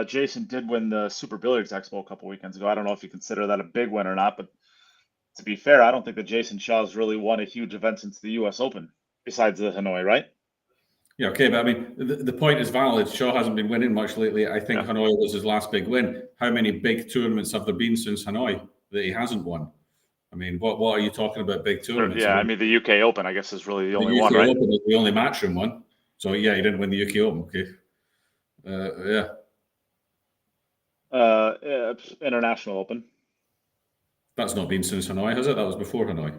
Jason did win the Super Billiards Expo a couple weekends ago. I don't know if you consider that a big win or not, but to be fair, I don't think that Jason Shaw's really won a huge event since the U.S. Open, besides the Hanoi, right? Yeah, okay, but I mean, the point is valid. Shaw hasn't been winning much lately. I think Hanoi was his last big win. How many big tournaments have there been since Hanoi that he hasn't won? I mean, what are you talking about big tournaments? Yeah, I mean, the UK Open, I guess, is really the only one, right? The UK Open is the only matchroom one. So, yeah, he didn't win the UK Open, okay. International Open. That's not been since Hanoi, has it? That was before Hanoi.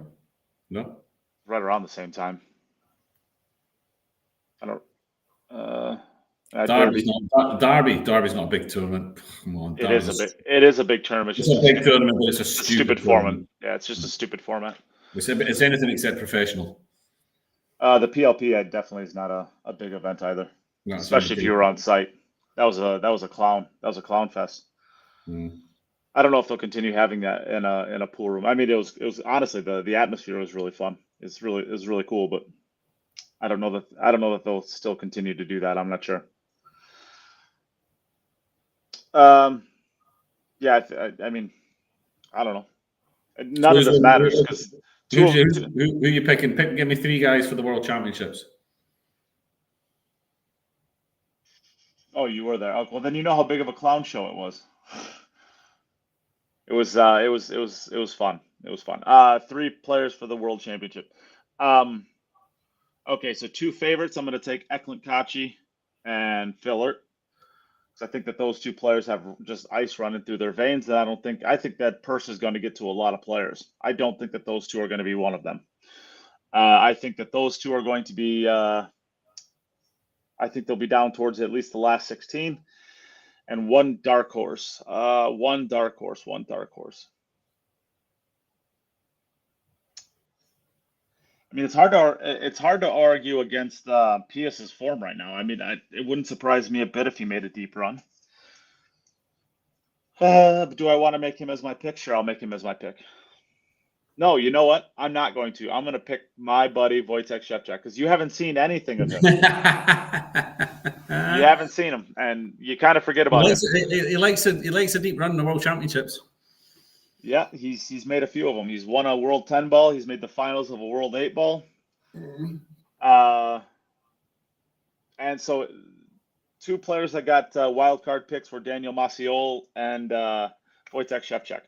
No? Right around the same time. I don't. Derby's not a big tournament. Come on, it is a big tournament. It's a big tournament, but it's a stupid format. Yeah, it's just a stupid format. It's anything except professional. The PLP definitely is not a big event either, especially if you were on site. That was a clown. That was a clown fest. I don't know if they'll continue having that in a pool room. I mean, it was honestly the atmosphere was really fun. It was really cool, but I don't know that they'll still continue to do that. I'm not sure. Yeah, I mean, I don't know. None of this matters because who are you picking? Give me 3 guys for the World Championships. Oh, you were there. Oh, well, then you know how big of a clown show it was. It was fun. It was fun. 3 players for the World Championship. Okay, so 2 favorites. I'm going to take Eklund Kachi and Fillert. I think that those 2 players have just ice running through their veins, and I think that purse is going to get to a lot of players. I don't think that those 2 are going to be one of them. I think that those 2 are going to be. I think they'll be down towards at least the last 16, and one dark horse. One dark horse. I mean, it's hard to argue against Pius's form right now. I mean, it wouldn't surprise me a bit if he made a deep run. Do I want to make him as my pick? Sure, I'll make him as my pick. No, you know what? I'm not going to. I'm going to pick my buddy Wojtek Szewczak because you haven't seen anything of him. You haven't seen him, and you kind of forget about him. He likes a deep run in the World Championships. Yeah, he's made a few of them. He's won a World 10 ball. He's made the finals of a World 8 ball. And so 2 players that got wild card picks were Daniel Maciol and Wojtek Szewczak.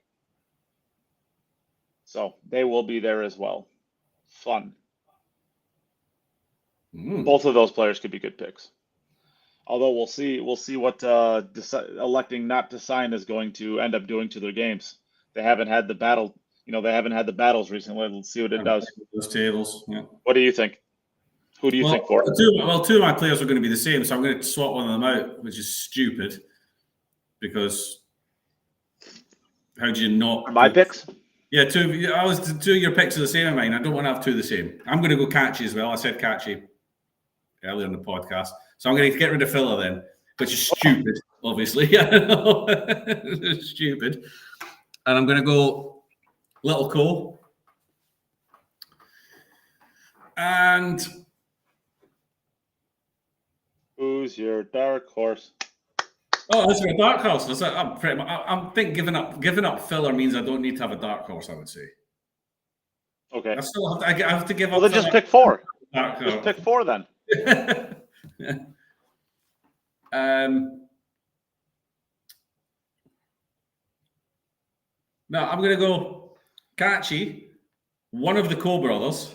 So they will be there as well. Fun. Both of those players could be good picks. Although we'll see what electing not to sign is going to end up doing to their games. They haven't had the battle. They haven't had the battles recently. Let's see what it does. Those tables. Yeah. What do you think? Who do you think for? 2 of my players are going to be the same, so I'm going to swap one of them out, which is stupid. Because how do you not? My picks? Yeah, 2 of your picks are the same as mine. I don't want to have 2 the same. I'm going to go Kachi as well. I said Kachi earlier in the podcast, so I'm going to get rid of Filler then, which is stupid, obviously. It's stupid. And I'm going to go Little Cole. And who's your dark horse? Oh, that's a dark horse. I think giving up Filler means I don't need to have a dark horse, I would say. Okay. I have to give up. Well, then just pick 4. Just pick 4 then. No, I'm going to go Kachi, one of the Cole brothers.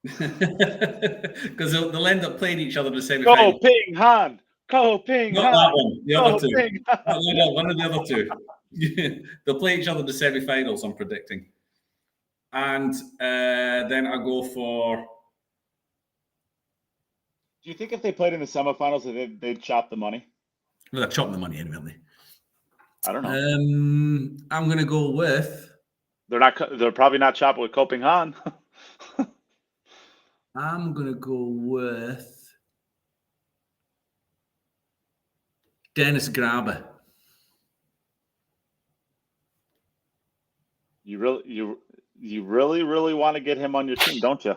Because they'll end up playing each other in the semi-final. Go Ping Han! Go Ping Han! Not that one. The other 2. One of the other 2. They'll play each other in the semi-finals, I'm predicting. And then I go for... Do you think if they played in the semifinals, they'd chop the money? Well, they're chopping the money in, won't they? I don't know. I'm going to go with... They're probably not chopping with Koping Han. I'm going to go with Dennis Grabe. You really want to get him on your team, don't you?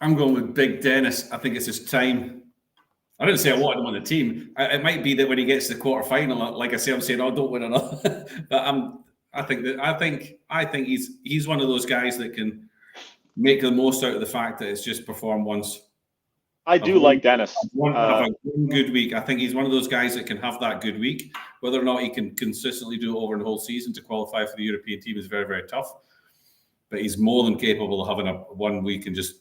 I'm going with Big Dennis. I think it's his time. I didn't say I wanted him on the team. It might be that when he gets to the quarterfinal, like I say, I'm saying, "Oh, don't win another." But I think he's one of those guys that can make the most out of the fact that it's just performed once. I do like Dennis. Have one good week. I think he's one of those guys that can have that good week. Whether or not he can consistently do it over the whole season to qualify for the European team is very, very tough. But he's more than capable of having a 1 week and just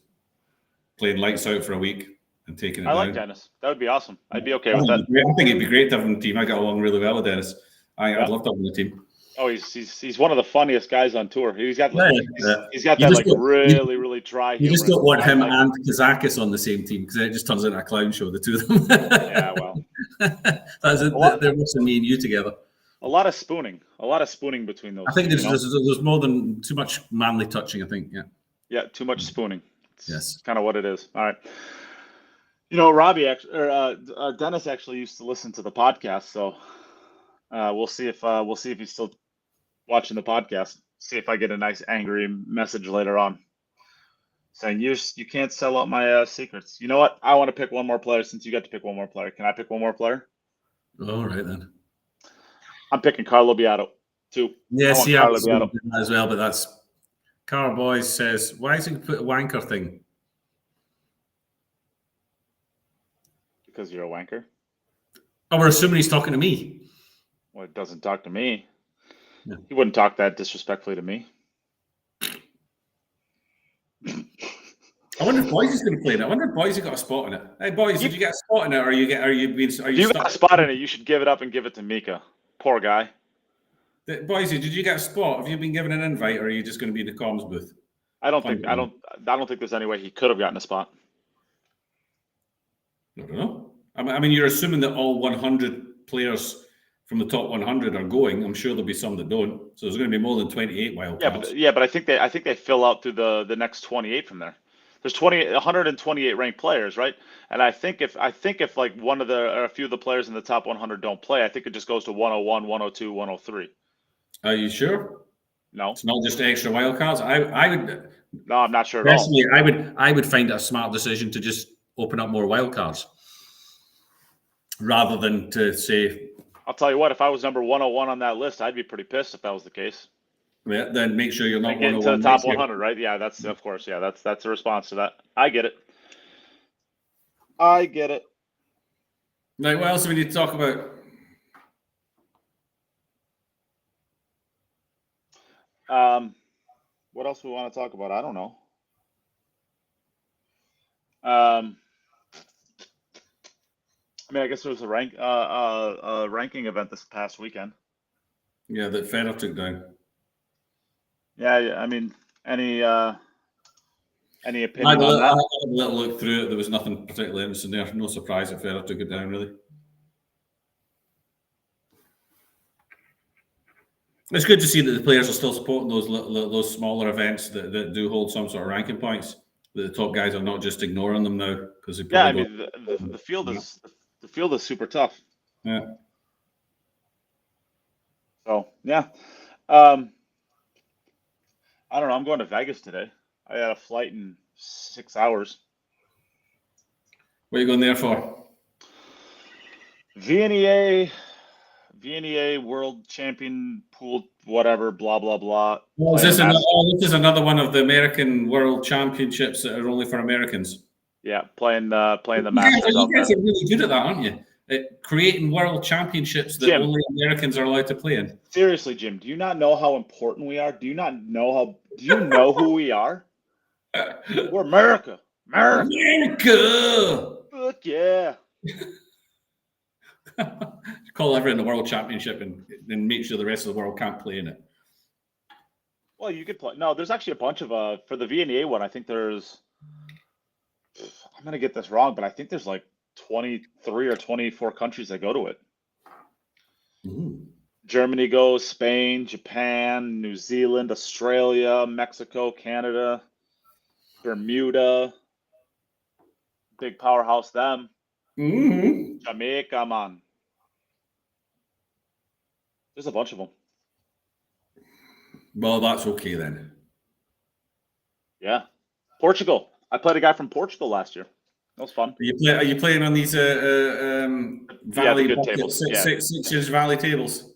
playing lights out for a week and taking it down. I like Dennis. That would be awesome. I'd be okay with that. I think it'd be great to have him on the team. I got along really well with Dennis. I'd love to have him on the team. Oh, he's one of the funniest guys on tour. He's got he's got You that just like really really dry You humor. just don't want him like, and Kazakis on the same team because it just turns into a clown show, the two of them. Yeah, well, That's it. They're missing me and you together. A lot of spooning between those. I think two, there's more than too much manly touching. I think, yeah. Yeah, too much spooning. Yes, kind of what it is. All right. Robbie Dennis actually used to listen to the podcast, so we'll see if he's still watching the podcast. See if I get a nice angry message later on saying you can't sell out my secrets. You know what? I want to pick one more player since you got to pick one more player. Can I pick one more player? All right then. I'm picking Carlo Beato too. Yes, yeah, Carlo Beato as well, but that's Carboys says, why is he put a wanker thing? Because you're a wanker. Oh, we're assuming he's talking to me. Well, it doesn't talk to me. No. He wouldn't talk that disrespectfully to me. I wonder if Boysy's going to play in it. I wonder if Boysy got a spot in it. Hey, Boys, did you get a spot in it, or if you got a spot in it, you should give it up and give it to Mika. Poor guy. Boysy, did you get a spot? Have you been given an invite, or are you just going to be in the comms booth? I don't think there's any way he could have gotten a spot. I don't know. I mean, you're assuming that all 100 players from the top 100 are going. I'm sure there'll be some that don't. So there's going to be more than 28 wildcards. Yeah, but I think they fill out through the next 28 from there. There's 128 ranked players, right? And I think if like one of a few of the players in the top 100 don't play, I think it just goes to 101, 102, 103. Are you sure? No, it's not just extra wildcards. I would. No, I'm not sure personally, at all. I would find it a smart decision to just open up more wildcards rather than to say. I'll tell you what. If I was number 101 on that list, I'd be pretty pissed if that was the case. Yeah, then make sure you're not get into the top 100, right? Yeah, that's of course. Yeah, that's a response to that. I get it. Now, what else do we need to talk about? What else do we want to talk about? I don't know. I mean, I guess there was a ranking event this past weekend. Yeah, that Federer took down. Yeah, I mean, any opinion on that? I had a little look through it. There was nothing particularly interesting there. No surprise that Federer took it down, really. It's good to see that the players are still supporting those smaller events that do hold some sort of ranking points. The top guys are not just ignoring them now because they. Yeah, I mean, the field is super tough. Yeah. So yeah, I don't know. I'm going to Vegas today. I had a flight in 6 hours. What are you going there for? VNEA World Champion Pool, whatever, blah blah blah. Well, this is another one of the American World Championships that are only for Americans. Yeah, playing the Masters. You guys are really good at that, aren't you? At creating World Championships that Jim, only Americans are allowed to play in. Seriously, Jim, do you not know how important we are? Do you know who we are? We're America. Fuck yeah. Call everyone the World Championship and then make sure the rest of the world can't play in it. Well, you could play. No, there's actually a bunch of for the VNEA one. I think there's. I'm gonna get this wrong, but I think there's like 23 or 24 countries that go to it. Ooh. Germany goes, Spain, Japan, New Zealand, Australia, Mexico, Canada, Bermuda. Big powerhouse them. Mm-hmm. Jamaica, man. There's a bunch of them. Well, that's okay then. Yeah. Portugal. I played a guy from Portugal last year. That was fun. Are you playing on these valley good tables? Six-inch valley tables?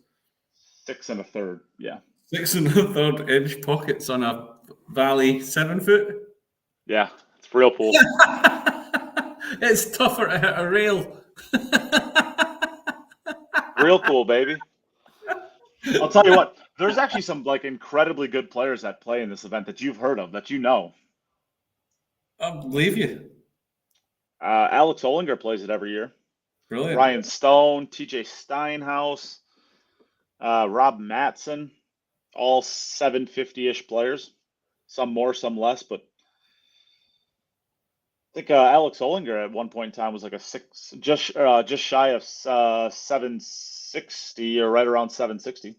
6 1/3. Yeah. 6 1/3 inch pockets on a valley 7 foot? Yeah. It's real pool. It's tougher to hit a rail. Real cool, baby. I'll tell you what. There's actually some like incredibly good players that play in this event that you've heard of, that you know. I believe you. Alex Olinger plays it every year. Brilliant. Ryan Stone, TJ Steinhaus, Rob Matson, all 750-ish players. Some more, some less, but I think Alex Olinger at one point in time was like a just shy of 760 or right around 760.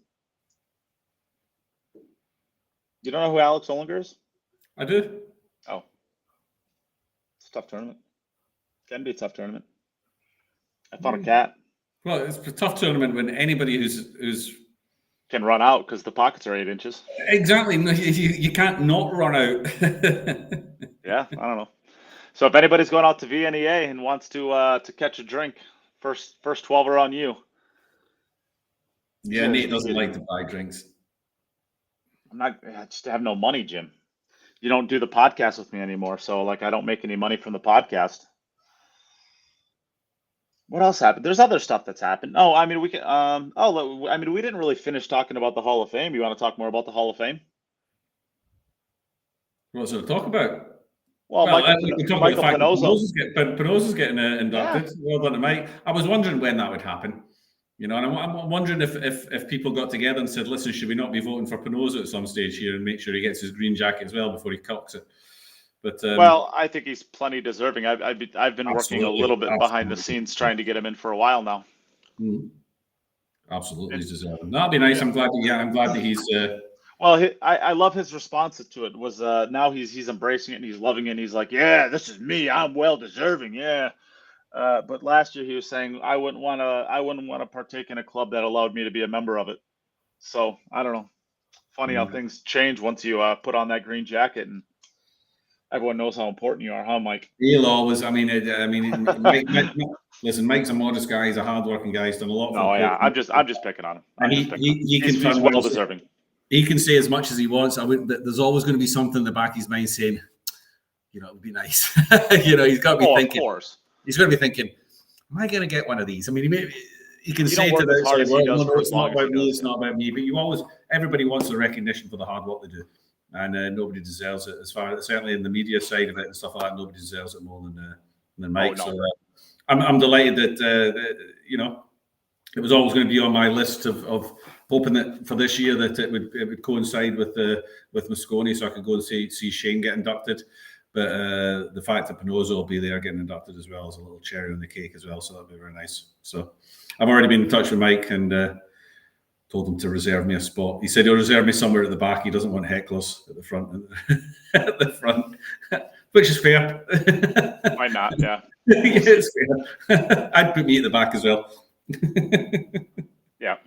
You don't know who Alex Olinger is? I do. Oh, it's a tough tournament. Can be a tough tournament. I thought a cat. Well, it's a tough tournament when anybody who's can run out because the pockets are 8 inches. Exactly. No, you can't not run out. Yeah, I don't know. So if anybody's going out to VNEA and wants to catch a drink, first 12 are on you. Yeah, Nate doesn't like to buy drinks. I just have no money, Jim. You don't do the podcast with me anymore, so like I don't make any money from the podcast. What else happened? There's other stuff that's happened. Oh, I mean we can. We didn't really finish talking about the Hall of Fame. You want to talk more about the Hall of Fame? What's there to talk about? Well, Michael Pinozo. Pinozo's getting inducted. Yeah. Well done to Mike. I was wondering when that would happen. You know, and I'm wondering if people got together and said, "Listen, should we not be voting for Pinozo at some stage here and make sure he gets his green jacket as well before he cocks it?" But well, I think he's plenty deserving. I've been working a little bit behind the scenes trying to get him in for a while now. Absolutely, he's deserving. That'd be nice. Yeah. I'm glad that he's. Well, I love his response to it. Was now he's embracing it and he's loving it. And he's like, "Yeah, this is me. I'm well deserving. Yeah." But last year he was saying I wouldn't want to partake in a club that allowed me to be a member of it. So I don't know. Funny how things change once you put on that green jacket, and everyone knows how important you are, huh, Mike? He'll always. Mike, listen, Mike's a modest guy. He's a hardworking guy. He's done a lot. No, yeah, I'm just picking on him. And he's well deserving. He can say as much as he wants. There's always going to be something in the back of his mind saying, you know, it would be nice. He's got to be thinking. Of course. He's going to be thinking, am I going to get one of these? I mean, he can say to the outside world, no, it's not about me, it's not about me. But everybody wants the recognition for the hard work they do. And nobody deserves it. Certainly in the media side of it and stuff like that, nobody deserves it more than Mike. Oh, no. So I'm delighted that, it was always going to be on my list of hoping that for this year that it would coincide with Mosconi, so I could go and see Shane get inducted. But the fact that Pinozo will be there getting inducted as well is a little cherry on the cake as well, so that'll be very nice. So I've already been in touch with Mike and told him to reserve me a spot. He said he'll reserve me somewhere at the back. He doesn't want hecklers at the front. At the front, which is fair. Why not? Yeah, it's fair. I'd put me at the back as well. Yeah.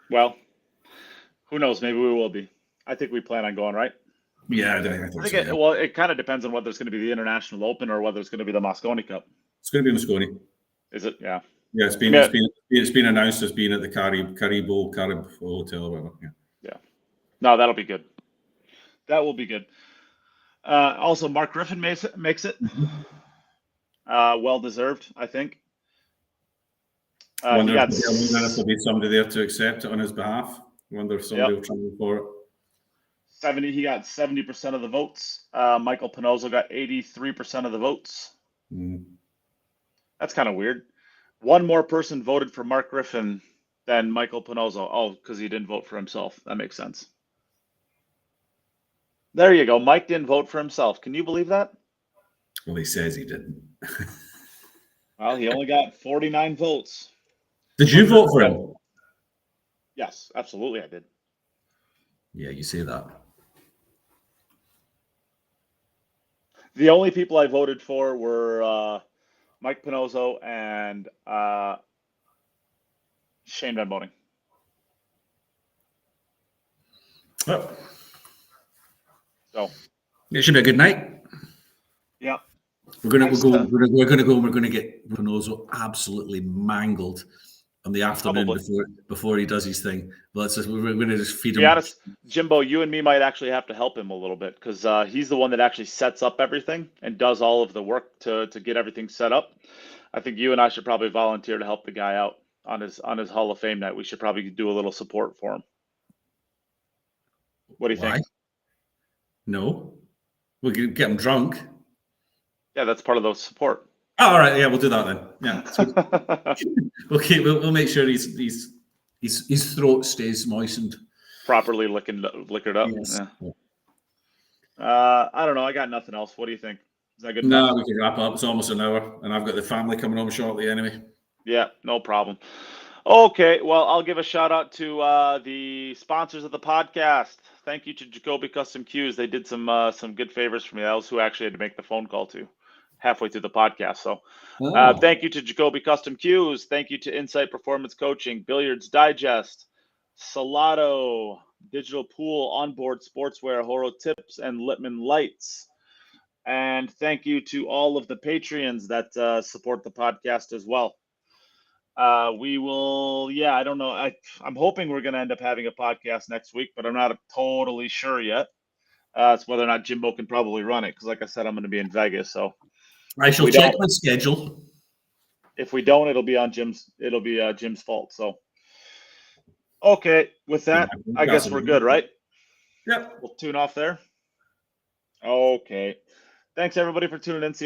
Well, who knows? Maybe we will be. I think we plan on going, right? Yeah, I think so. Well, it kind of depends on whether it's going to be the International Open or whether it's going to be the Mosconi Cup. It's going to be Mosconi. Is it? Yeah. Yeah, it's been announced as being at the Carib Hotel or whatever. Yeah. No, that'll be good. That will be good. Also, Mark Griffin makes it. Well deserved, I think. Wonder if there'll be somebody there to accept it on his behalf. Wonder if somebody will try for it. He got 70% of the votes. Michael Pinozo got 83% of the votes. That's kind of weird. One more person voted for Mark Griffin than Michael Pinozo. Oh, because he didn't vote for himself. That makes sense. There you go. Mike didn't vote for himself. Can you believe that? Well, he says he didn't. Well, he only got 49 votes. Did you vote for him? Yes, absolutely, I did. Yeah, you say that. The only people I voted for were Mike Pinozo and Shane Van Boning. Oh. So it should be a good night. Yeah. We're gonna get Pinozo absolutely mangled on the afternoon before he does his thing. We're going to just feed him. To be honest, Jimbo, you and me might actually have to help him a little bit because he's the one that actually sets up everything and does all of the work to get everything set up. I think you and I should probably volunteer to help the guy out on his Hall of Fame night. We should probably do a little support for him. What do you think? No, we could get him drunk. Yeah, that's part of the support. Oh, all right, yeah, we'll do that then. Yeah, okay, we'll make sure he's his throat stays moistened. Properly liquored up. Yes. Yeah. I don't know. I got nothing else. What do you think? Is that good No, enough? we can wrap up. It's almost an hour, and I've got the family coming home shortly anyway. Yeah, no problem. Okay, well, I'll give a shout out to the sponsors of the podcast. Thank you to Jacoby Custom Cues. They did some good favors for me. That was who actually had to make the phone call to halfway through the podcast. So thank you to Jacoby Custom Cues. Thank you to Insight Performance Coaching, Billiards Digest, Salado, Digital Pool, Onboard Sportswear, Horo Tips, and Littman Lights. And thank you to all of the Patreons that support the podcast as well. We will, I don't know. I'm hoping we're going to end up having a podcast next week, but I'm not totally sure yet. It's whether or not Jimbo can probably run it. Because like I said, I'm going to be in Vegas. So I shall check my schedule. If we don't, it'll be Jim's fault. So, okay. With that, I guess we're good, right? Yep. We'll tune off there. Okay. Thanks everybody for tuning in. See you